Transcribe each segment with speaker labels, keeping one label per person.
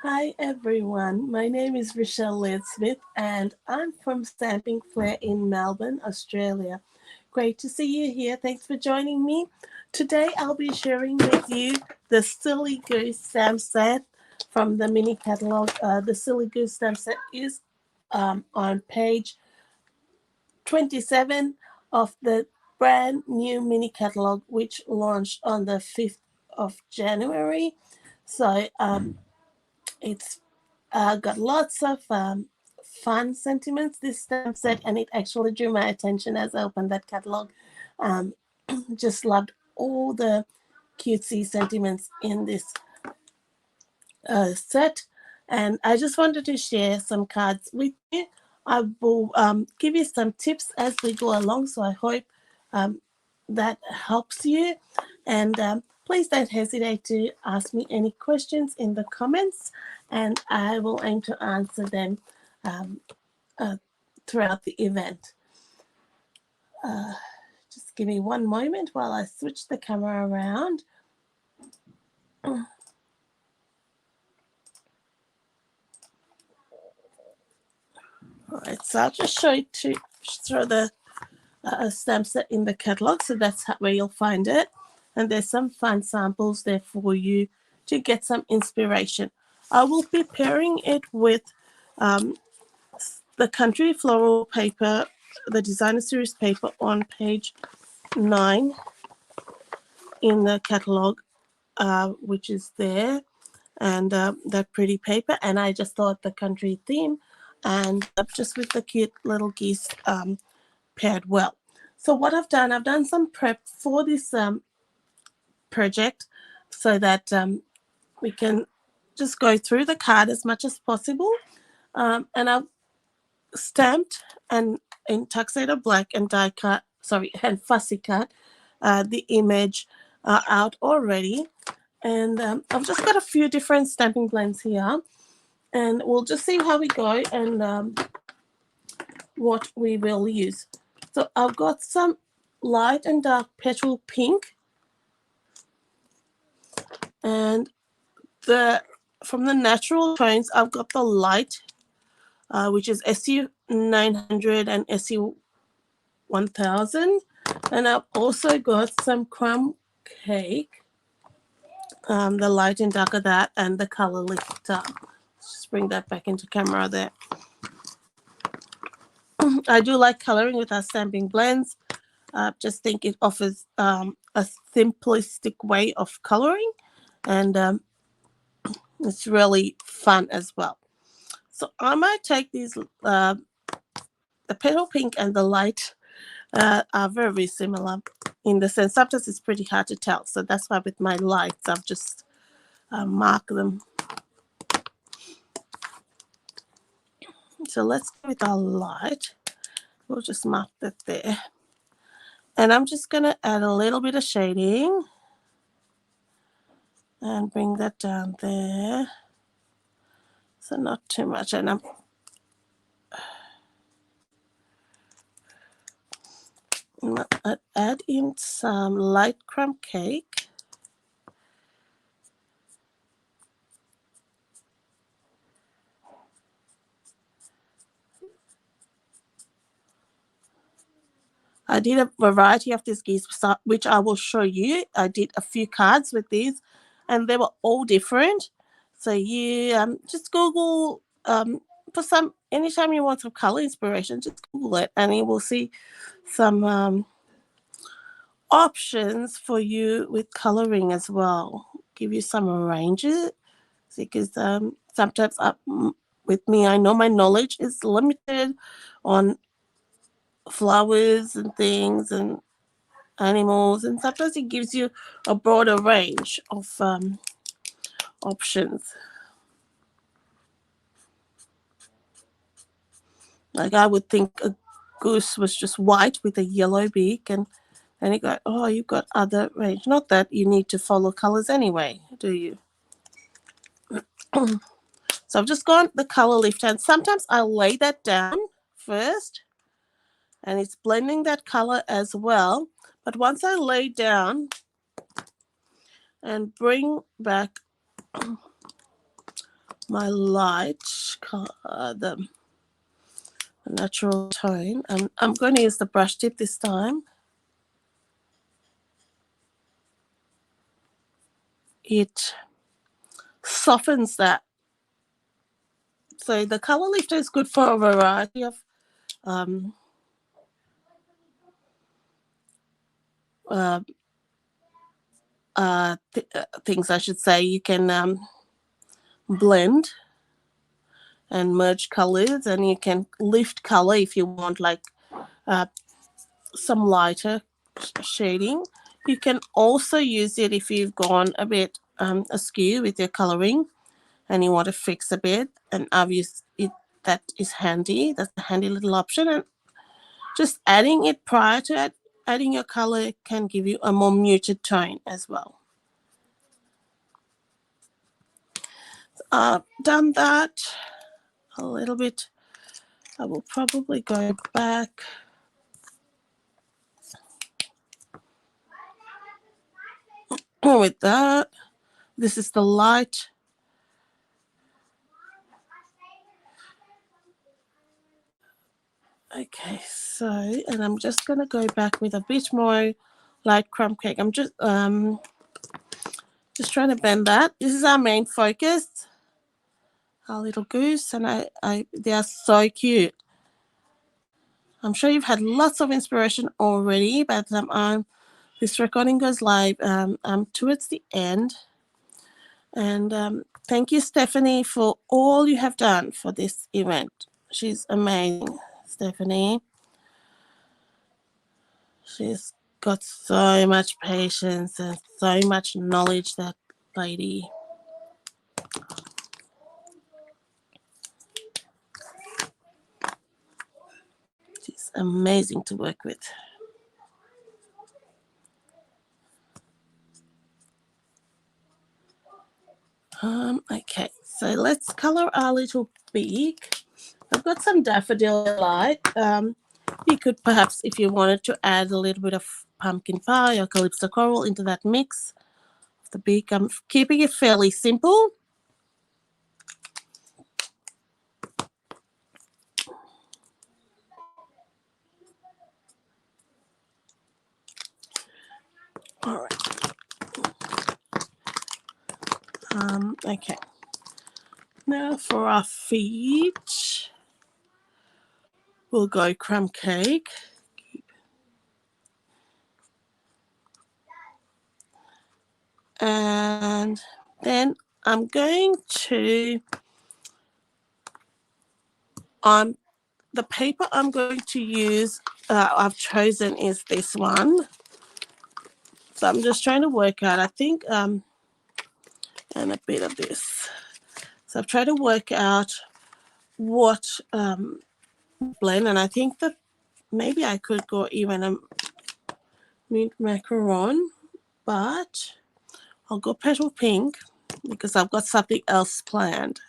Speaker 1: Hi everyone, my name is Rochelle Ledsmith and I'm from Stamping Flair in Melbourne, Australia. Great to see you here. Thanks for joining me. Today I'll be sharing with you the Silly Goose stamp set from the mini catalogue. The Silly Goose stamp set is on page 27 of the brand new mini catalogue, which launched on the 5th of January. So it's got lots of fun sentiments, this stamp set, and it actually drew my attention as I opened that catalogue. Um, just loved all the cutesy sentiments in this set, and I just wanted to share some cards with you. I will give you some tips as we go along, so I hope um, that helps you. And please don't hesitate to ask me any questions in the comments, and I will aim to answer them um, uh, throughout the event. Uh, just give me one moment while I switch the camera around. All right, so I'll just show the stamp set in the catalog, so that's where you'll find it. And there's some fun samples there for you to get some inspiration. I will be pairing it with um, the country floral paper, the designer series paper on page 9 in the catalog, which is there, and that pretty paper. And I just thought the country theme and just with the cute little geese paired well. So what I've done some prep for this project so that we can just go through the card as much as possible. And I've stamped and in tuxedo black and die cut, and fussy cut the image out already. And I've just got a few different stamping blends here, and we'll just see how we go and what we will use. So I've got some light and dark petrol pink, and the from the natural tones I've got the light, which is SU 900 and SU 1000, and I've also got some crumb cake, the light and dark of that, and the color lifter. Just bring that back into camera there. I do like coloring with our stamping blends. Just think it offers a simplistic way of coloring, and it's really fun as well. So I might take these, the petal pink and the light are very similar in the sense sometimes it's pretty hard to tell. So that's why with my lights I've just marked them. So let's go with our light. We'll just mark that there. And I'm just going to add a little bit of shading and bring that down there. So not too much. And I'll add in some light crumb cake. I did a variety of these geese, which I will show you. I did a few cards with these, and they were all different. So you just Google for some, anytime you want some color inspiration, just Google it, and you will see some options for you with coloring as well. Give you some ranges, because sometimes with me, I know my knowledge is limited on flowers and things and animals, and sometimes it gives you a broader range of options. Like I would think a goose was just white with a yellow beak, and then you go, oh, you've got other range. Not that you need to follow colors anyway, do you? So I've just gone the color lift, and sometimes I'll lay that down first, and it's blending that color as well. But once I lay down and bring back my light color, the natural tone. I'm going to use the brush tip this time. It softens that. So the color lifter is good for a variety of things, I should say. You can blend and merge colors, and you can lift color if you want, like some lighter shading. You can also use it if you've gone a bit askew with your coloring and you want to fix a bit, and obviously that is handy. That's a handy little option. And just adding it prior to adding your color can give you a more muted tone as well. Done that a little bit. I will probably go back. With that, this is the light. Okay, so, and I'm just going to go back with a bit more light crumb cake. I'm just trying to bend that. This is our main focus, our little goose, and they are so cute. I'm sure you've had lots of inspiration already, but this recording goes live towards the end. And thank you, Stephanie, for all you have done for this event. She's amazing, Stephanie. She's got so much patience and so much knowledge, that lady. She's amazing to work with. Okay, so let's color our little beak. I've got some daffodil light. You could perhaps, if you wanted to, add a little bit of pumpkin pie or calypso coral into that mix of the beak. I'm keeping it fairly simple. All right. Okay. Now for our feet, we'll go crumb cake. And then I'm going to, the paper I'm going to use, I've chosen is this one. So I'm just trying to work out, I think, and a bit of this. So I've tried to work out what blend, and I think that maybe I could go even a mint macaron, but I'll go petal pink because I've got something else planned.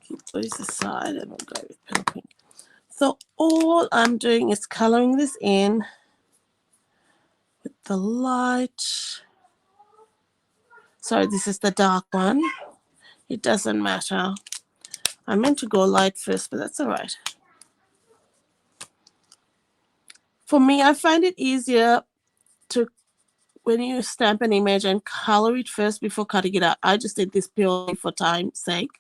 Speaker 1: Keep those aside and we'll go with petal pink. So all I'm doing is coloring this in with the light. Sorry, this is the dark one. It doesn't matter. I meant to go light first, but that's all right. For me, I find it easier to, when you stamp an image, and color it first before cutting it out. I just did this purely for time's sake.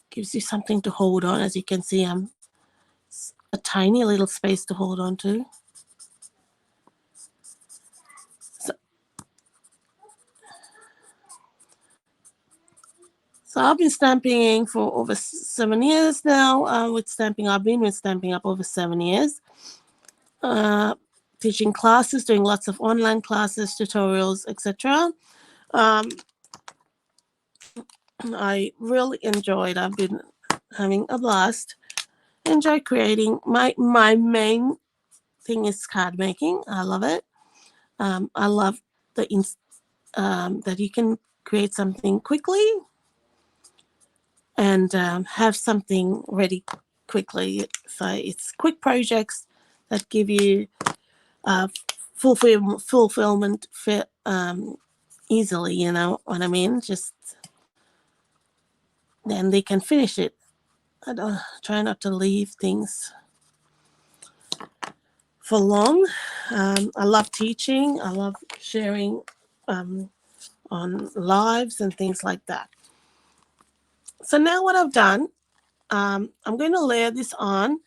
Speaker 1: Gives you something to hold on. As you can see, it's a tiny little space to hold on to. So I've been stamping for over 7 years now. I've been with Stampin' Up over 7 years. Teaching classes, doing lots of online classes, tutorials, etc. I really enjoyed. I've been having a blast. Enjoy creating. My main thing is card making. I love it. I love that you can create something quickly and have something ready quickly. So it's quick projects that give you fulfillment easily, you know what I mean? Just then they can finish it. I don't try not to leave things for long. I love teaching. I love sharing on lives and things like that. So now what I've done, I'm going to layer this on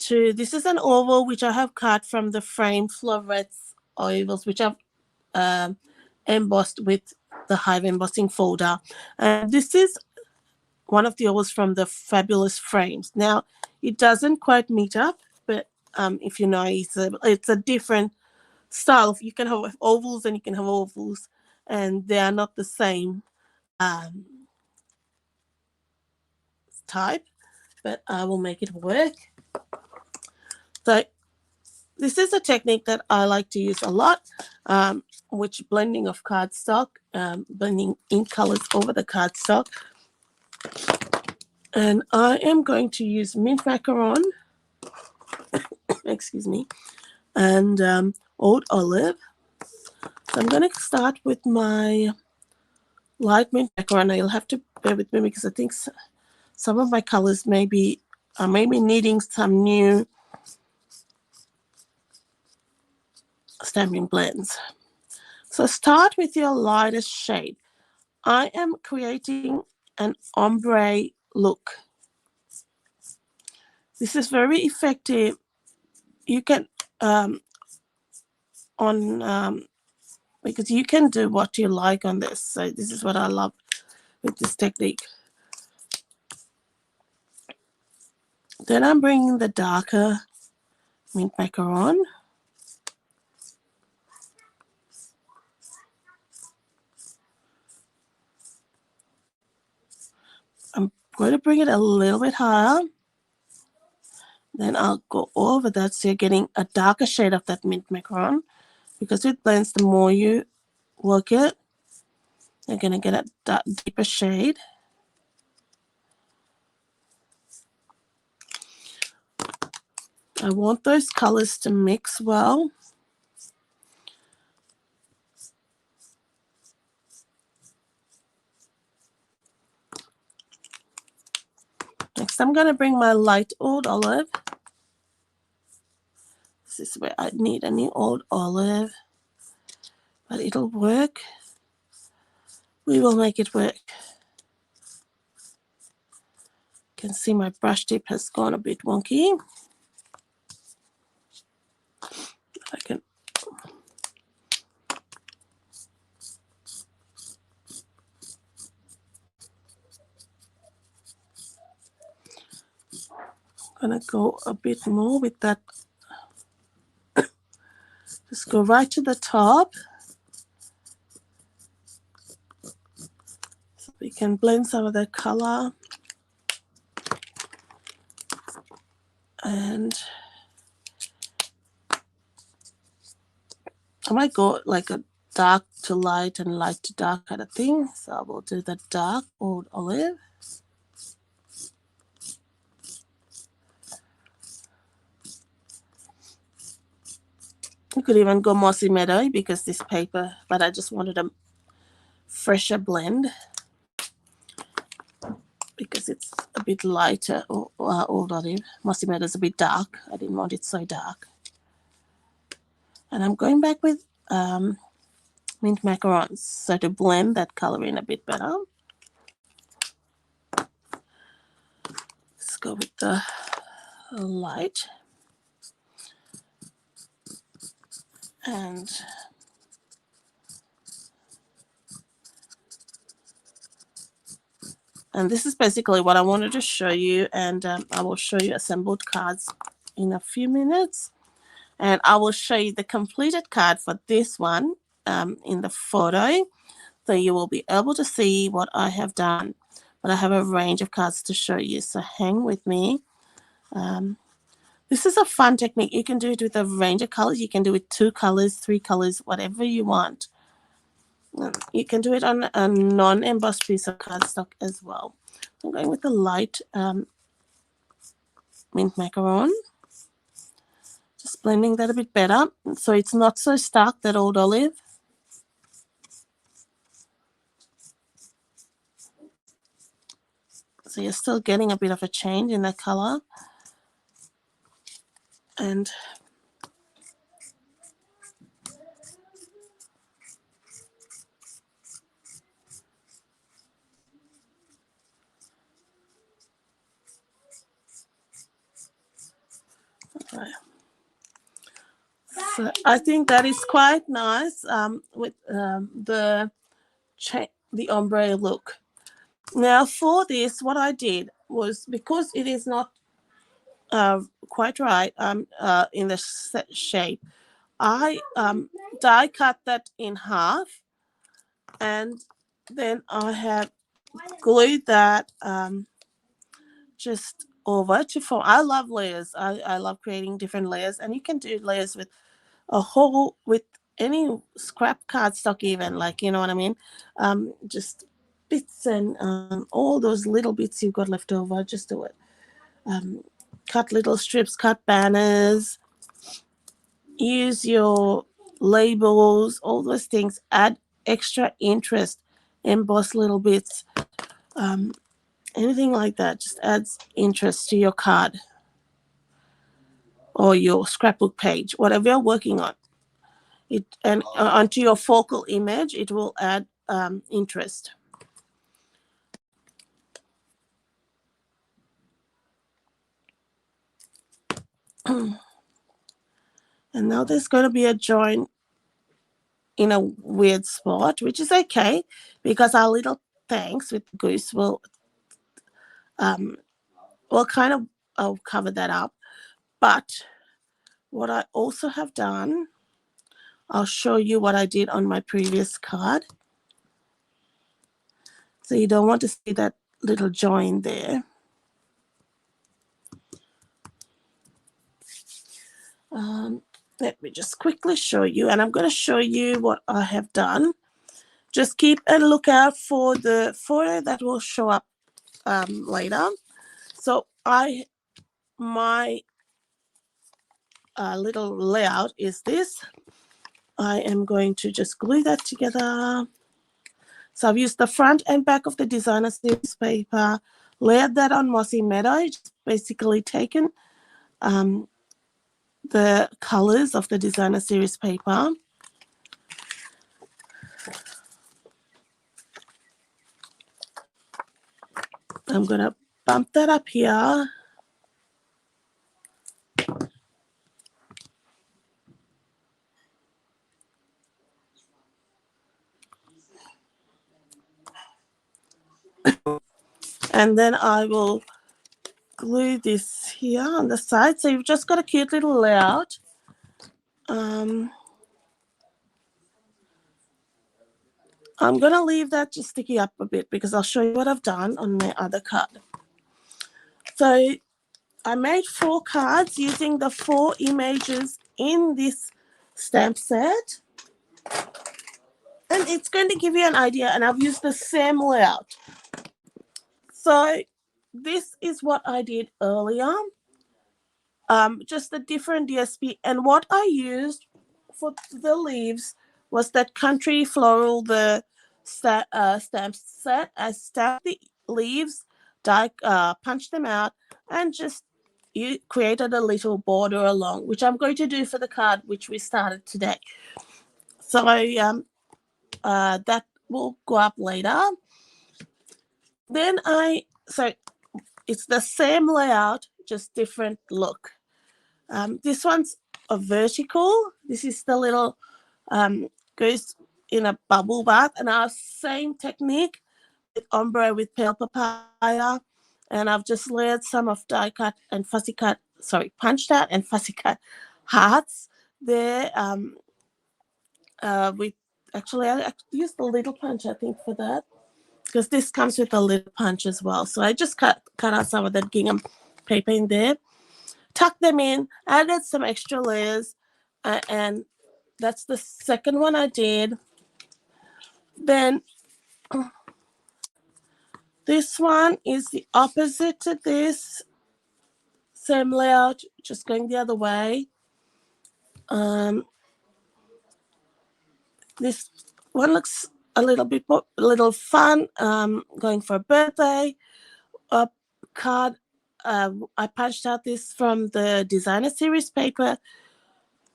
Speaker 1: to, this is an oval which I have cut from the frame florets ovals, which I've embossed with the Hive embossing folder. And this is one of the ovals from the Fabulous Frames. Now, it doesn't quite meet up, but if you know, it's a different style. You can have ovals and you can have ovals, and they are not the same type, but I will make it work. So this is a technique that I like to use a lot, which blending of cardstock, blending ink colors over the cardstock. And I am going to use mint macaron, excuse me, and old olive. So I'm going to start with my light mint macaron. You'll have to bear with me because I think some of my colors may be needing some new stamping blends. So start with your lightest shade. I am creating an ombre look. This is very effective. You can because you can do what you like on this. So this is what I love with this technique. Then I'm bringing the darker mint macaron. I'm going to bring it a little bit higher. Then I'll go over that so you're getting a darker shade of that mint macaron. Because it blends, the more you work it, you're going to get a deeper shade. I want those colors to mix well. Next, I'm going to bring my light old olive. This is where I need a new old olive, but it'll work. We will make it work. You can see my brush tip has gone a bit wonky. I can I'm going to go a bit more with that. Just go right to the top. So we can blend some of the color. And I might go like a dark to light and light to dark kind of thing. So I will do the dark old olive. You could even go mossy meadow because this paper, but I just wanted a fresher blend because it's a bit lighter. Old olive. Mossy meadow is a bit dark. I didn't want it so dark. And I'm going back with mint macarons, so to blend that color in a bit better. Let's go with the light. And this is basically what I wanted to show you, and I will show you assembled cards in a few minutes. And I will show you the completed card for this one in the photo, so you will be able to see what I have done. But I have a range of cards to show you, so hang with me. This is a fun technique. You can do it with a range of colors. You can do it with 2 colors, 3 colors, whatever you want. You can do it on a non-embossed piece of cardstock as well. I'm going with the light mint macaron. Just Just blending that a bit better so it's not so stark, that old olive. So you're still getting a bit of a change in the color. And right. So I think that is quite nice with the ombre look. Now for this, what I did was, because it is not quite right in the shape, I die cut that in half, and then I have glued that just over to form. I love layers. I love creating different layers, and you can do layers with with any scrap cardstock, even, like, you know what I mean, just bits and all those little bits you've got left over, just do it. Cut little strips, cut banners, use your labels, all those things, add extra interest, emboss little bits, anything like that just adds interest to your card or your scrapbook page, whatever you're working on. It and onto your focal image, it will add interest. And now there's going to be a join in a weird spot, which is okay, because our little thanks with Goose will kind of cover that up. But what I also have done, I'll show you what I did on my previous card. So you don't want to see that little join there. Let me just quickly show you, and I'm going to show you what I have done. Just keep a lookout for the photo that will show up later. So my little layout is this. I am going to just glue that together. So I've used the front and back of the designer series paper, layered that on Mossy Meadow, just basically taken the colors of the designer series paper. I'm going to bump that up here. And then I will glue this here on the side. So you've just got a cute little layout. I'm going to leave that just sticky up a bit because I'll show you what I've done on the other card. So I made 4 cards using the 4 images in this stamp set. And it's going to give you an idea, and I've used the same layout. So this is what I did earlier. Just a different DSP. And what I used for the leaves was that Country Floral, the stamp set. I stamped the leaves, punched them out, and just created a little border along, which I'm going to do for the card which we started today. So that will go up later. Then so it's the same layout, just different look. This one's a vertical. This is the little goose in a bubble bath, and our same technique with ombre with pale papaya, and I've just layered some of punched out and fussy cut hearts there. With actually I used the little punch, I think, for that, because this comes with a little punch as well. So I just cut out some of that gingham paper in there, tucked them in, added some extra layers, and that's the second one I did. Then this one is the opposite to this, same layout, just going the other way. This one looks a little bit more, a little fun. Going for a birthday. A card. I punched out this from the designer series paper.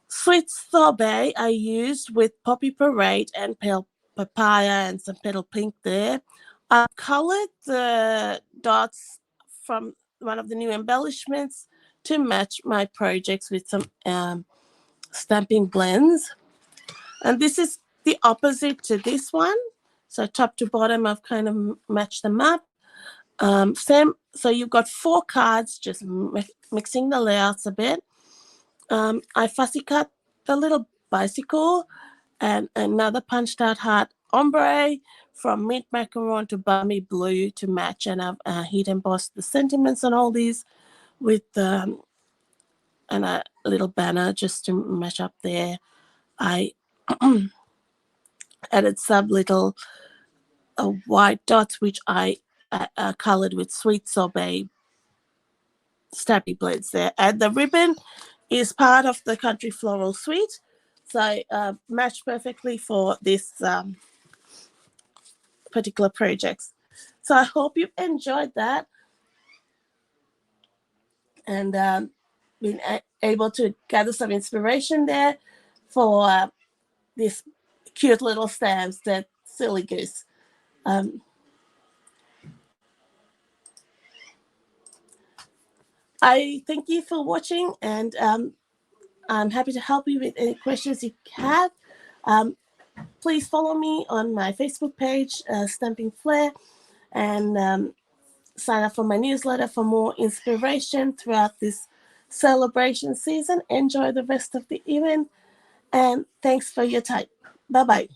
Speaker 1: Sweet sorbet I used with poppy parade and pale papaya and some petal pink there. I colored the dots from one of the new embellishments to match my projects with some stamping blends. And this is the opposite to this one. So top to bottom, I've kind of matched them up. Same. So you've got 4 cards, just mixing the layouts a bit. I fussy cut the little bicycle and another punched out heart ombre from mint macaron to balmy blue to match, and I've heat embossed the sentiments on all these with and a little banner just to match up there. I added some little white dots which I colored with sweet sorbet stamping blends there, and the ribbon is part of the country floral suite, so matched perfectly for this particular projects. So I hope you've enjoyed that and been able to gather some inspiration there for this cute little stamps that Silly Goose. I thank you for watching, and I'm happy to help you with any questions you have. Please follow me on my Facebook page, Stamping Flair, and sign up for my newsletter for more inspiration throughout this celebration season. Enjoy the rest of the event, and thanks for your time. Bye-bye.